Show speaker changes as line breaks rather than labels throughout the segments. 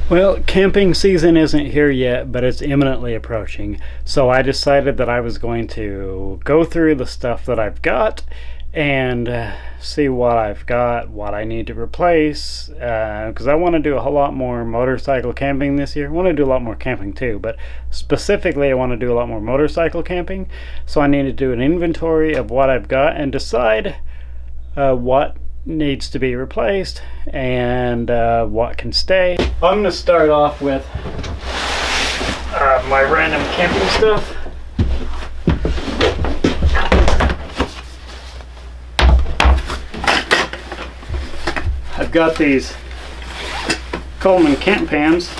Well, camping season isn't here yet, but it's imminently approaching. So I decided that I was going to go through the stuff that I've got and see what I've got, what I need to replace, because I want to do a whole lot more motorcycle camping this year. I want to do a lot more camping too, but specifically I want to do a lot more motorcycle camping. So I need to do an inventory of what I've got and decide what needs to be replaced and what can stay. I'm going to start off with my random camping stuff. I've got these Coleman camp pans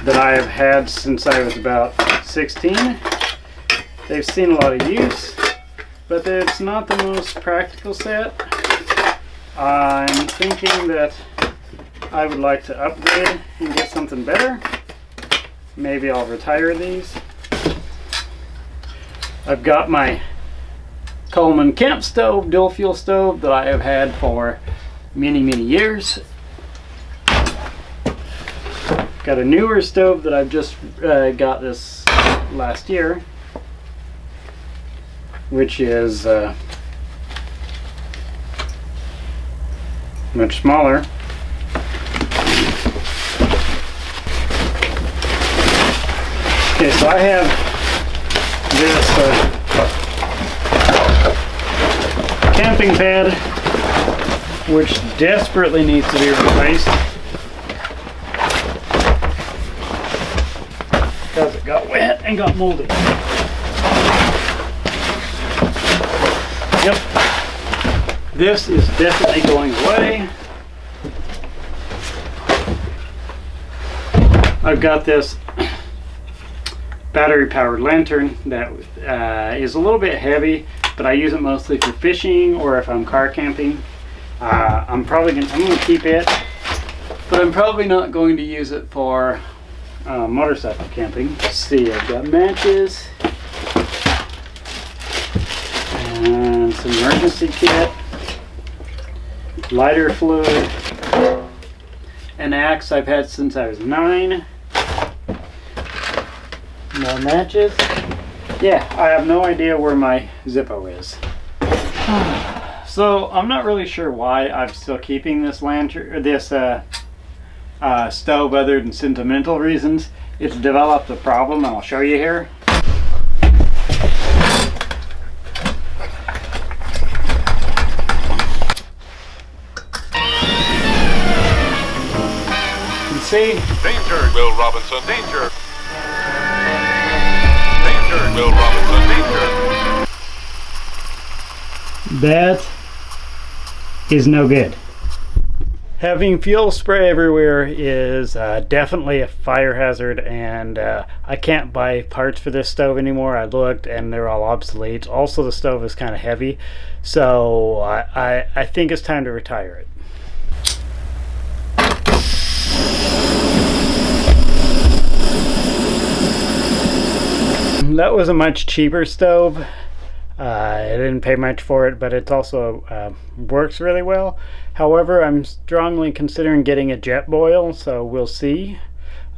that I have had since I was about 16. They've seen a lot of use, but it's not the most practical set. I'm thinking that I would like to upgrade and get something better. Maybe I'll retire these. I've got my Coleman camp stove, dual fuel stove that I have had for many years. Got a newer stove that I've just got this last year, which is much smaller. Okay, so I have this camping pad, which desperately needs to be replaced because it got wet and got moldy. Yep. This is definitely going away. I've got this battery powered lantern that is a little bit heavy, but I use it mostly for fishing or if I'm car camping. I'm going to keep it, but I'm probably not going to use it for motorcycle camping. Let's see, I've got matches and some emergency kit, lighter fluid, an axe I've had since I was 9, no matches. Yeah, I have no idea where my Zippo is. So I'm not really sure why I'm still keeping this lantern, or this stove, other than sentimental reasons. It's developed a problem, and I'll show you here. See?
Danger, Will Robinson, danger! Danger, Will Robinson, danger!
That is no good. Having fuel spray everywhere is definitely a fire hazard, and I can't buy parts for this stove anymore. I looked and they're all obsolete. Also, the stove is kind of heavy, so I think it's time to retire it. That was a much cheaper stove. I didn't pay much for it, but it also works really well. However, I'm strongly considering getting a Jetboil, so we'll see.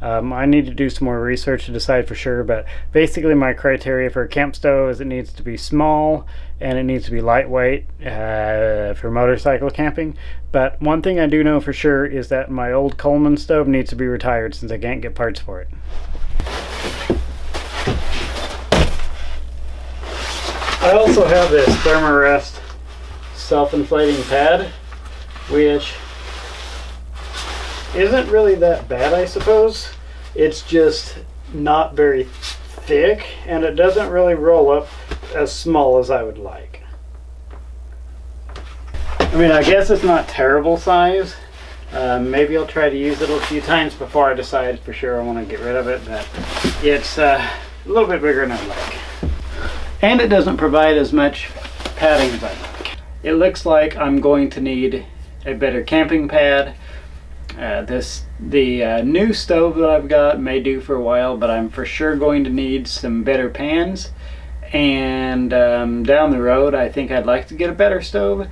I need to do some more research to decide for sure, but basically my criteria for a camp stove is it needs to be small and it needs to be lightweight for motorcycle camping. But one thing I do know for sure is that my old Coleman stove needs to be retired since I can't get parts for it. I also have this Thermorest Self-Inflating Pad, which isn't really that bad, I suppose. It's just not very thick, and it doesn't really roll up as small as I would like. I mean, I guess it's not terrible size. Maybe I'll try to use it a few times before I decide for sure I want to get rid of it, but it's a little bit bigger than I'd like. And it doesn't provide as much padding as I like. It looks like I'm going to need a better camping pad. The new stove that I've got may do for a while, but I'm for sure going to need some better pans. And down the road, I think I'd like to get a better stove.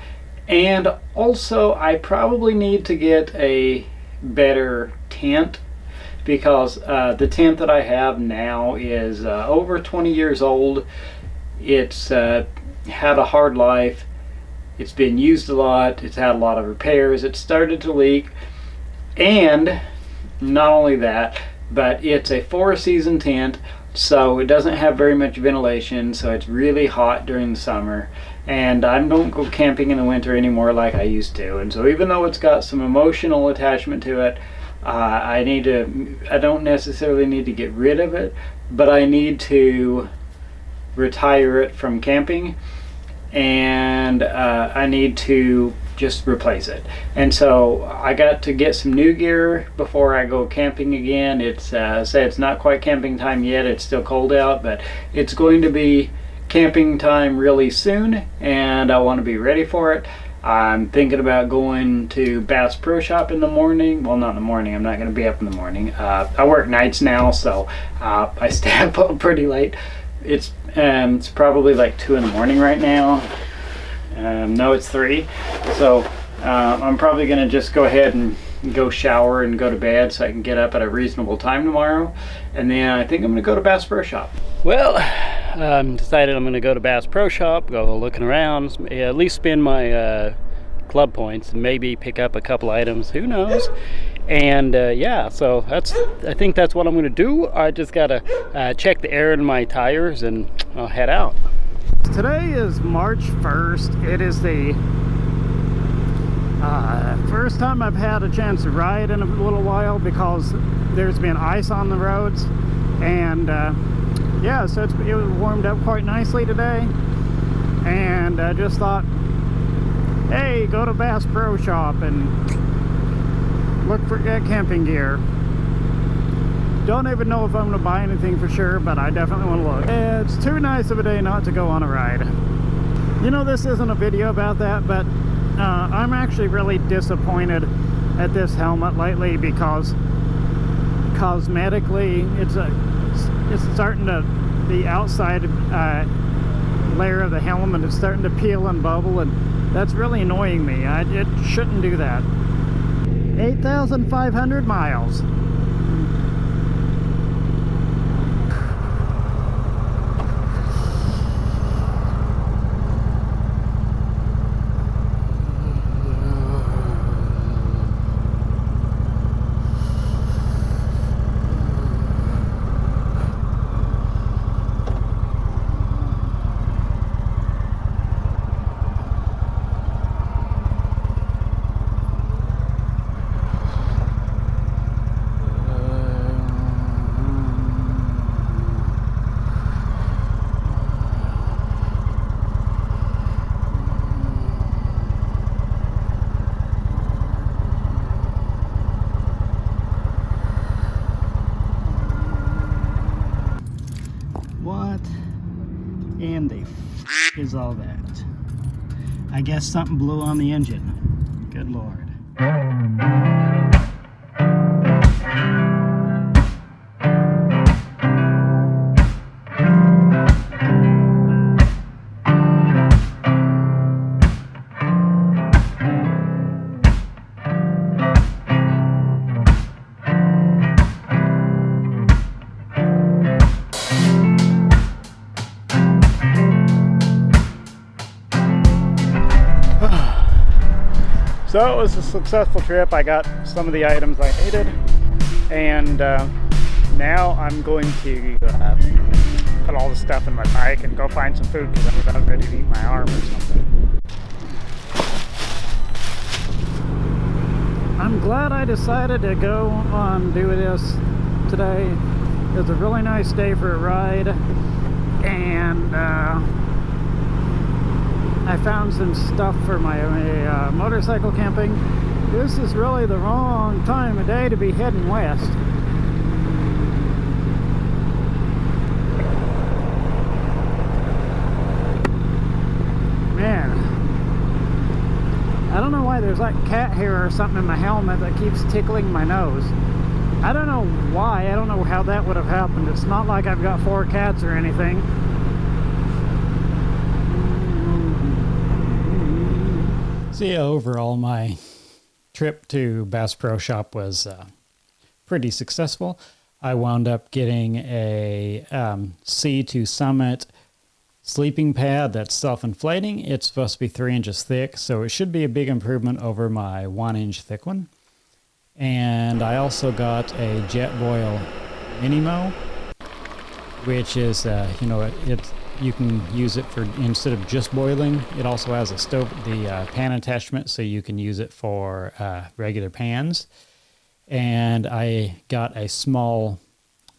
And also, I probably need to get a better tent. because the tent that I have now is over 20 years old. It's had a hard life. It's been used a lot. It's had a lot of repairs. It started to leak. And not only that, but it's a 4-season tent, so it doesn't have very much ventilation, so it's really hot during the summer. And I don't go camping in the winter anymore like I used to. And so even though it's got some emotional attachment to it, I don't necessarily need to get rid of it, but I need to retire it from camping, and I need to just replace it. And so I got to get some new gear before I go camping again. It's it's not quite camping time yet. It's still cold out, but it's going to be camping time really soon, and I want to be ready for it. I'm thinking about going to Bass Pro Shop in the morning. Well, not in the morning. I'm not going to be up in the morning. I work nights now, so I stay up pretty late. It's probably like 2 in the morning right now. No, it's 3. So I'm probably going to just go ahead and go shower and go to bed so I can get up at a reasonable time tomorrow. And then I think I'm going to go to Bass Pro Shop. Well, decided I'm going to go to Bass Pro Shop, go looking around, at least spend my club points and maybe pick up a couple items. Who knows? And yeah, so I think that's what I'm going to do. I just got to check the air in my tires and I'll head out. Today is March 1st. It is the first time I've had a chance to ride in a little while because there's been ice on the roads. And yeah, so it was warmed up quite nicely today. And I just thought, hey, go to Bass Pro Shop and look for camping gear. Don't even know if I'm going to buy anything for sure, but I definitely want to look. It's too nice of a day not to go on a ride. You know, this isn't a video about that, but I'm actually really disappointed at this helmet lately because cosmetically it's starting to, the outside layer of the helmet is starting to peel and bubble, and that's really annoying me. It shouldn't do that. 8,500 miles. And the f is all that? I guess something blew on the engine. Good Lord. So it was a successful trip. I got some of the items I needed, and now I'm going to put all the stuff in my bike and go find some food because I'm about ready to eat my arm or something. I'm glad I decided to go on do this today. It was a really nice day for a ride, and I found some stuff for my motorcycle camping. This is really the wrong time of day to be heading west. Man, I don't know why there's like cat hair or something in my helmet that keeps tickling my nose. I don't know why. I don't know how that would have happened. It's not like I've got 4 cats or anything. So yeah, overall my trip to Bass Pro Shop was pretty successful. I wound up getting a C2 Summit sleeping pad that's self-inflating. It's supposed to be 3 inches thick, so it should be a big improvement over my 1-inch thick one. And I also got a Jetboil Minimo, which is, you can use it for, instead of just boiling, it also has a stove, the pan attachment, so you can use it for regular pans. And I got a small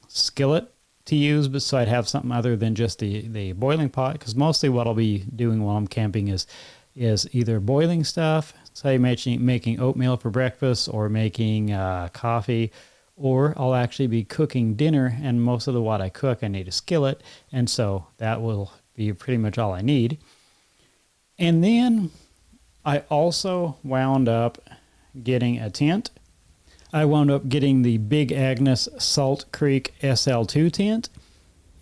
skillet to use, but so I'd have something other than just the boiling pot, because mostly what I'll be doing while I'm camping is either boiling stuff, say making oatmeal for breakfast, or making coffee, or I'll actually be cooking dinner, and most of what I cook I need a skillet, and so that will be pretty much all I need. And then I also wound up getting a tent. I wound up getting the Big Agnes Salt Creek SL2 tent,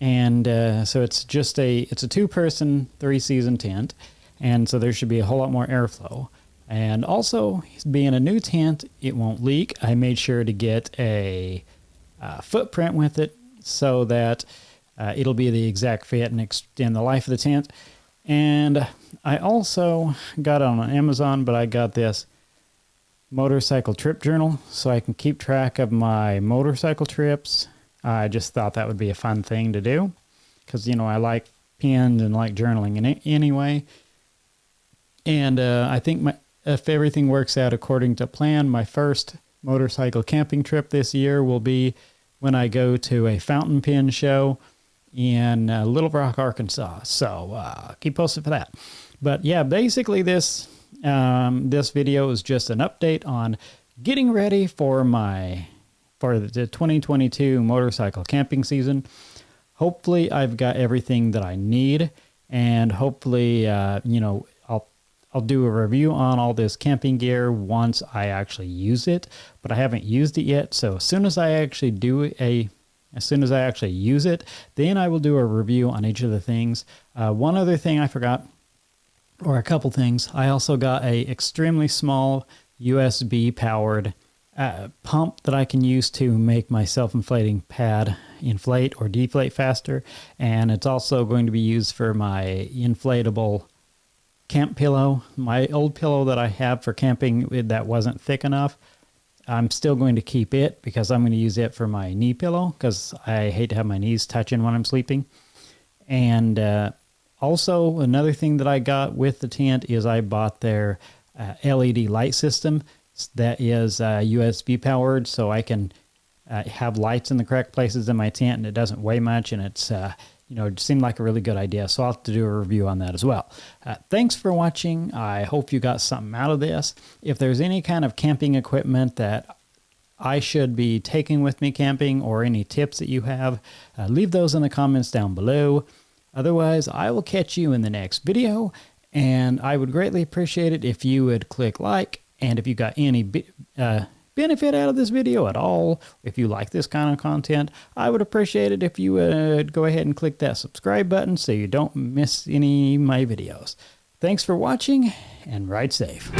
and so it's a 2-person 3-season tent, and so there should be a whole lot more airflow. And also, being a new tent, it won't leak. I made sure to get a footprint with it so that it'll be the exact fit and extend the life of the tent. And I also got it on Amazon, but I got this motorcycle trip journal so I can keep track of my motorcycle trips. I just thought that would be a fun thing to do because, I like pens and like journaling anyway. And I think if everything works out according to plan, my first motorcycle camping trip this year will be when I go to a fountain pen show in Little Rock, Arkansas. So keep posted for that. But yeah, basically this video is just an update on getting ready for the 2022 motorcycle camping season. Hopefully I've got everything that I need, and hopefully I'll do a review on all this camping gear once I actually use it, but I haven't used it yet. So as soon as I actually use it, then I will do a review on each of the things. One other thing I forgot, or a couple things. I also got a extremely small USB powered pump that I can use to make my self-inflating pad inflate or deflate faster. And it's also going to be used for my inflatable camp pillow. My old pillow that I have for camping that wasn't thick enough, I'm still going to keep it because I'm going to use it for my knee pillow because I hate to have my knees touching when I'm sleeping. And also, another thing that I got with the tent is I bought their LED light system that is USB powered, so I can have lights in the correct places in my tent, and it doesn't weigh much, and it's it seemed like a really good idea, so I'll have to do a review on that as well. Thanks for watching. I hope you got something out of this. If there's any kind of camping equipment that I should be taking with me camping, or any tips that you have, leave those in the comments down below. Otherwise, I will catch you in the next video, and I would greatly appreciate it if you would click like, and if you got any benefit out of this video at all, if you like this kind of content, I would appreciate it if you would go ahead and click that subscribe button so you don't miss any of my videos. Thanks for watching, and ride safe.